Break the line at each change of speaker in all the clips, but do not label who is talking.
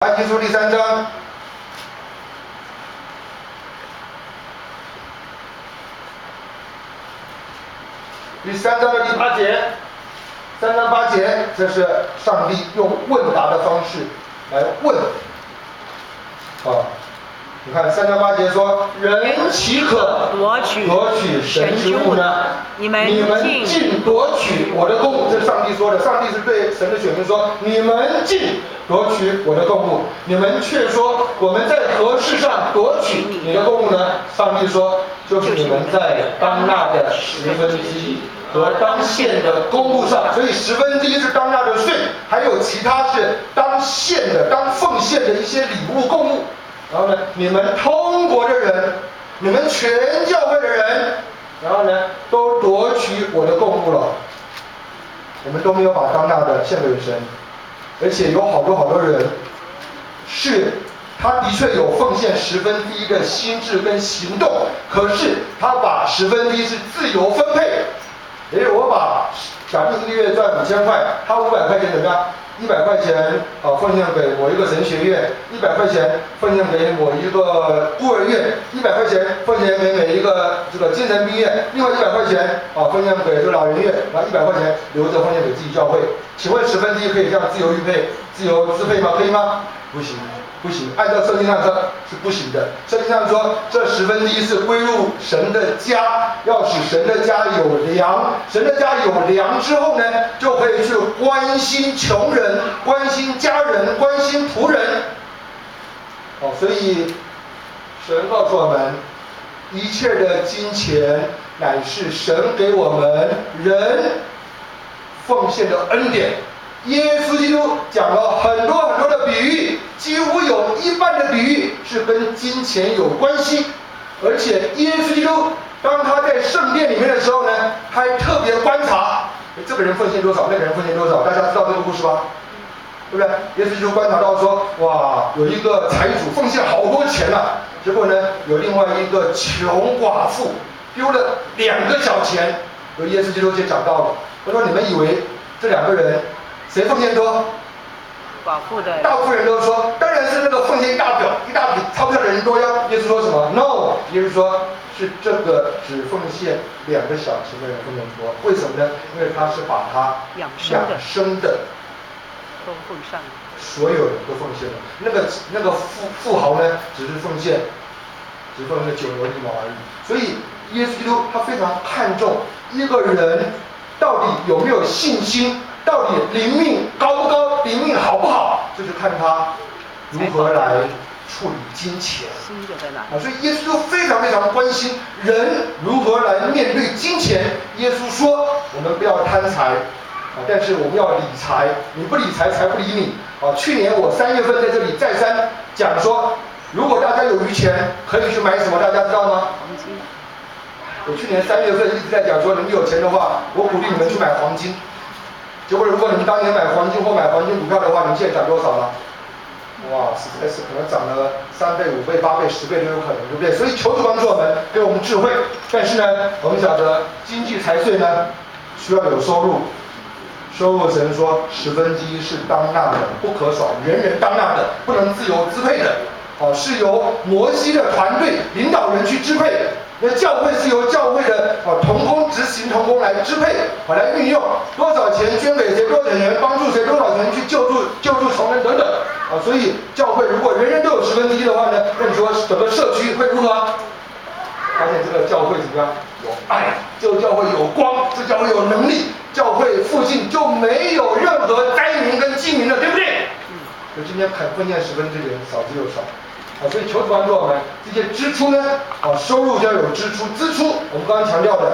马太书第3章第3章的第8节，3章8节，这是上帝用问答的方式来问。你看3章8节说：“人岂可夺取神之物呢？你们竟夺取我的供物。”这是上帝说的，上帝是对神的选民说：“你们竟夺取我的供物，你们却说我们在何事上夺取你的供物呢？”上帝说：“就是你们在当纳的1/10和当献的供物上。”所以1/10是当纳的税，还有其他是当献的、当奉献的一些礼物供物。然后呢，你们通国的人，你们全教会的人，然后呢，都夺取我的供物了。我们都没有把当纳的献给神，而且有好多人，是他的确有奉献1/10的心智跟行动，可是他把1/10是自由分配。也就是我把假定1个月赚5000块，他500块钱怎么样？100块钱奉献给某一个神学院，100块钱奉献给某一个孤儿院，100块钱奉献给每一个这个精神病院，另外100块钱奉献给这个老人院，然后100块钱留着奉献给自己教会。请问1/10可以这样自由预配、自由支配吗？可以吗？不行，不行，按照圣经上说是不行的。圣经上说，这1/10是归入神的家，要使神的家有粮。神的家有粮之后呢，就可以去关心穷人、关心家人、关心仆人。所以神告诉我们，一切的金钱乃是神给我们人奉献的恩典。耶稣基督讲了很多的比喻，几乎有一半的比喻是跟金钱有关系。而且耶稣基督当他在圣殿里面的时候呢，还特别观察这个人奉献多少，那个人奉献多少。大家知道这个故事吧？对不对？耶稣基督观察到说，哇，有一个财主奉献好多钱啊，结果呢，有另外一个穷寡妇丢了2个小钱。有耶稣基督就讲到了，他说：“你们以为这2个人谁奉献多？
寡妇的。
大部分人都说，当然是那个奉献一大笔钞票的人多呀。”耶稣说什么 ？No， 耶稣说是这个只奉献2个小钱的人奉献多。为什么呢？因为他是把他养生的
都奉上，
所有人都奉献了。那个富豪呢，只奉献9牛1毛而已。所以耶稣基督他非常看重一个人到底有没有信心。到底灵命高不高，灵命好不好，就是看他如何来处理金钱。所以耶稣非常关心人如何来面对金钱。耶稣说，我们不要贪财，但是我们要理财。你不理财，财不理你。去年我3月份在这里再三讲说，如果大家有余钱，可以去买什么？大家知道吗？
黄金。
我去年3月份一直在讲说，你们有钱的话，我鼓励你们去买黄金。结果，如果你们当年买黄金或买黄金股票的话，你们现在涨多少了？哇，实在是可能涨了3倍、5倍、8倍、10倍都有可能，对不对？所以求主帮助我们，给我们智慧。但是呢，我们晓得经济财税呢，需要有收入。收入神说1/10是当纳的，不可少，人人当纳的，不能自由支配的。是由摩西的团队领导人去支配。那教会是由教会的同工执行同工来支配，来运用多少钱捐给谁，多少钱帮助谁，多少钱去救助穷人等等。所以教会如果人人都有1/10的话呢，那你说整个社区会如何？发现这个教会怎么样？有爱，这个教会有光，这个教会有能力，教会附近就没有任何灾民跟饥民了，对不对？所以今天肯奉献1/10的人少之又少。所以求主帮助我们，这些支出呢，收入就要有支出，支出我们刚刚强调的，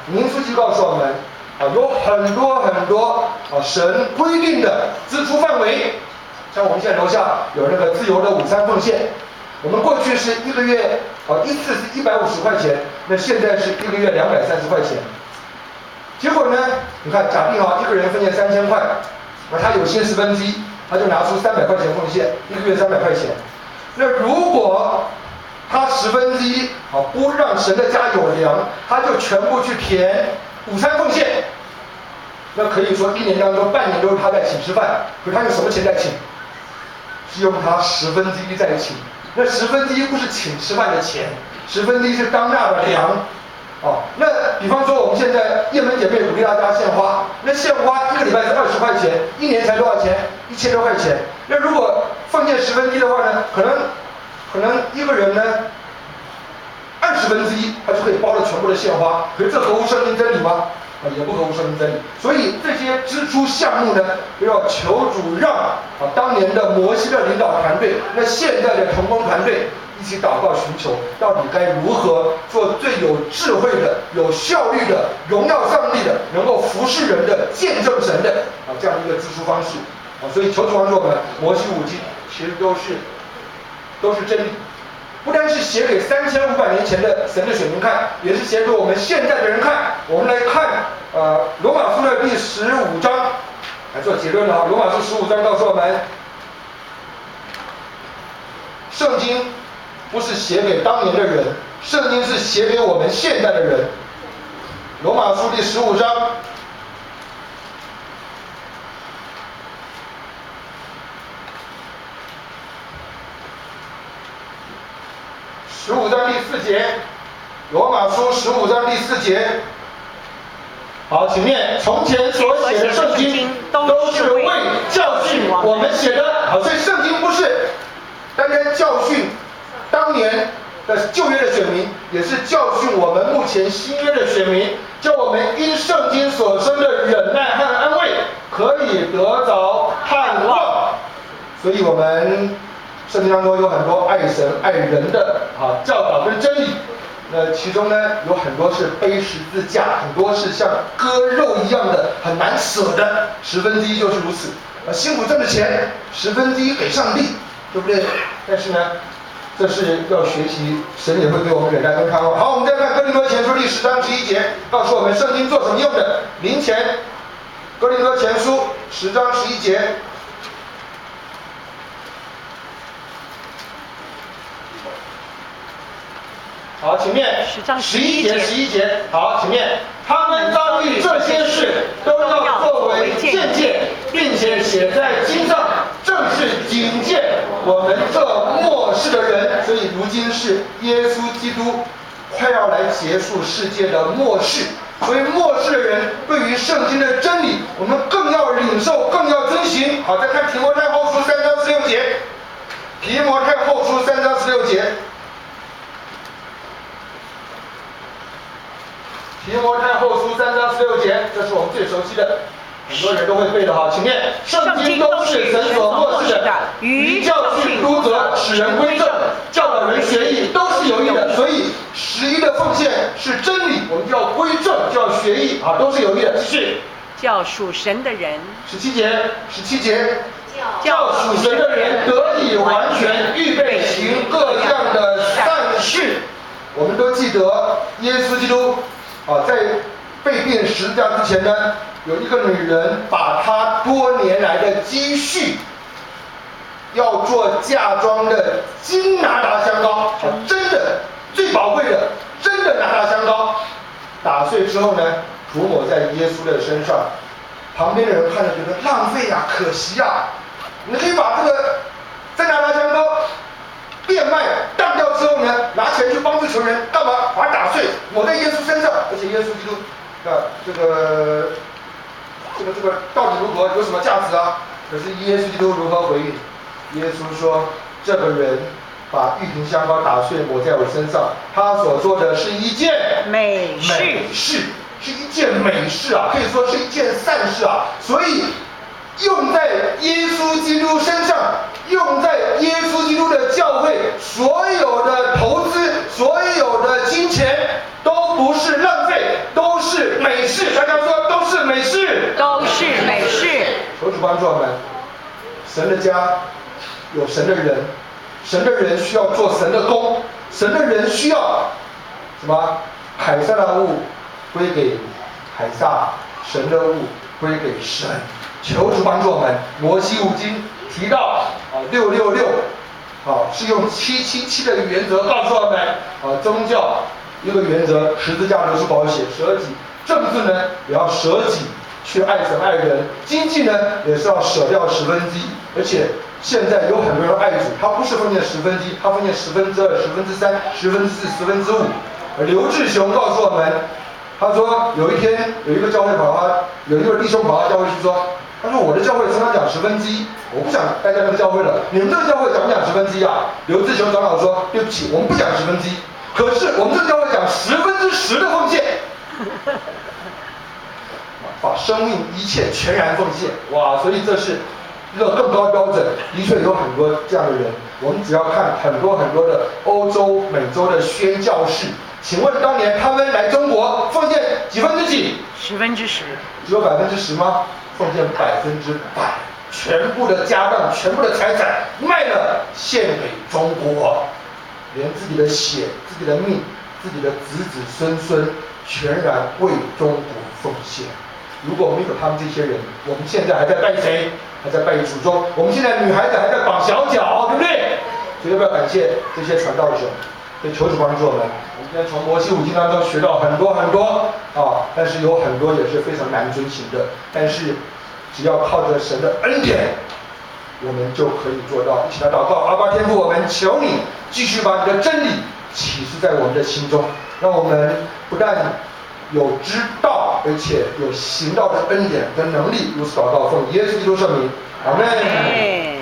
民数记告诉我们，有很多神规定的支出范围。像我们现在楼下有那个自由的午餐奉献，我们过去是1个月一次是150块钱，那现在是1个月230块钱。结果呢，你看假定1个人奉献3000块，他有薪1/10，他就拿出300块钱奉献，1个月300块钱。那如果他1/10不让神的家有粮，他就全部去填午餐奉献，那可以说1年当中半年都是他在请吃饭，可是他用什么钱在请？是用他1/10在请。那1/10不是请吃饭的钱，1/10是当纳的粮。那比方说我们现在叶门姐妹鼓励大家献花，那献花1个礼拜是20块钱，1年才多少钱？1000多块钱。那如果奉献1/10的话呢，可能一个人呢1/20他就可以包了全部的献花。可是这合乎圣经真理吗？也不合乎圣经真理。所以这些支出项目呢，都要求主让当年的摩西的领导团队，那现在的同工团队一起祷告寻求，到底该如何做最有智慧的、有效率的、荣耀上帝的、能够服侍人的、见证神的这样一个支出方式。所以求主帮助我们，摩西五经其实都是真理。不单是写给3500年前的神的选民看，也是写给我们现在的人看。我们来看罗马书的第15章来做结论了。罗马书15章告诉我们，圣经不是写给当年的人，圣经是写给我们现在的人。罗马书第15章15章第4节，罗马书15章第4节。好，请念：从前所写的圣经都是为教训我们写的。好，所以圣经不是单单教训当年的旧约的选民，也是教训我们目前新约的选民，叫我们因圣经所生的忍耐和安慰，可以得着盼望。所以我们圣经当中有很多爱神爱人的教导跟真理，那其中呢有很多是背十字架，很多是像割肉一样的很难舍的，1/10就是如此。辛苦挣的钱1/10给上帝，对不对？但是呢，这是要学习，神也会给我们忍耐跟盼望。好，我们再看哥林多前书第10章11节，告诉我们圣经做什么用的。零钱，哥林多前书10章11节。好，请念11节。好，请念。他们遭遇这些事，都要作为见解，并且写在经上，正是警戒我们这末世的人。所以如今是耶稣基督快要来结束世界的末世，所以末世的人对于圣经的真理，我们更要领受，更要遵行。好，再看提摩太后书3章16节。提摩太后书3章16节。提摩太后书3章16节，这是我们最熟悉的，很多人都会背的哈。请念：圣经都是神所默示的，于教训、督责、使人归正、教导人学义，都是有益的。所以11的奉献是真理，我们就要归正，就要学义都是有益的。继续。
叫属神的人
17节，叫属神的人得以完全，预备行各样的善事。我们都记得耶稣基督在被钉十字架之前呢，有一个女人把她多年来的积蓄，要做嫁妆的金拿达香膏，真的最宝贵的，真的拿达香膏，打碎之后呢，涂抹在耶稣的身上。旁边的人看着觉得浪费啊，可惜啊，你可以把这个真拿达香膏变卖当掉之后呢，拿钱去帮助穷人，干嘛？把它打碎，抹在耶稣身上。而且耶稣基督这个到底如何，有什么价值啊？可是耶稣基督如何回应？耶稣说：“这个人把玉瓶香膏打碎，抹在我身上，他所做的是一件
美
事，是一件美事啊，可以说是一件善事啊。所以用在耶稣基督身上，用在耶稣基督的教会，所有的投资，所有的金钱，都不是浪费，都是美事。大家说，都是美事，
都是美事。
求主帮助我们，神的家有神的人，神的人需要做神的工，神的人需要什么？海撒的物归给海撒，神的物归给神。求主帮助我们。摩西五经提到666，是用777的原则告诉我们宗教一个原则，十字架流出宝血，舍己；政治呢也要舍己去爱神爱人，经济呢也是要舍掉1/10，而且现在有很多人爱主，他不是奉献10分之一，他奉献2/10、3/10、4/4、5/5。刘志雄告诉我们，他说有一天有一个教会有一个弟兄跑到教会去说，他说我的教会常常讲1/10，我不想待在那个教会了。你们这个教会讲不讲1/10啊？刘志雄长老说，对不起，我们不讲1/10，可是我们这个教会讲10%的奉献。把生命一切全然奉献，哇！所以这是一个更高的标准。的确有很多这样的人，我们只要看很多的欧洲、美洲的宣教士，请问当年他们来中国奉献几分之几
10%。
只有10%吗？奉献100%，全部的家当、全部的财产卖了，献给中国，连自己的血、自己的命、自己的子子孙孙，全然为中国奉献。如果没有他们这些人，我们现在还在拜谁？还在拜祖宗。我们现在女孩子还在绑小脚，对不对？所以要不要感谢这些传道者？所以求主帮助我们。我们今天从摩西五经当中学到很多啊，但是有很多也是非常难遵行的。但是只要靠着神的恩典，我们就可以做到。一起来祷告，阿爸天父，我们求你继续把你的真理启示在我们的心中，让我们不但有知道，而且有行道的恩典跟能力。如此祷告，奉耶稣基督圣名，阿门。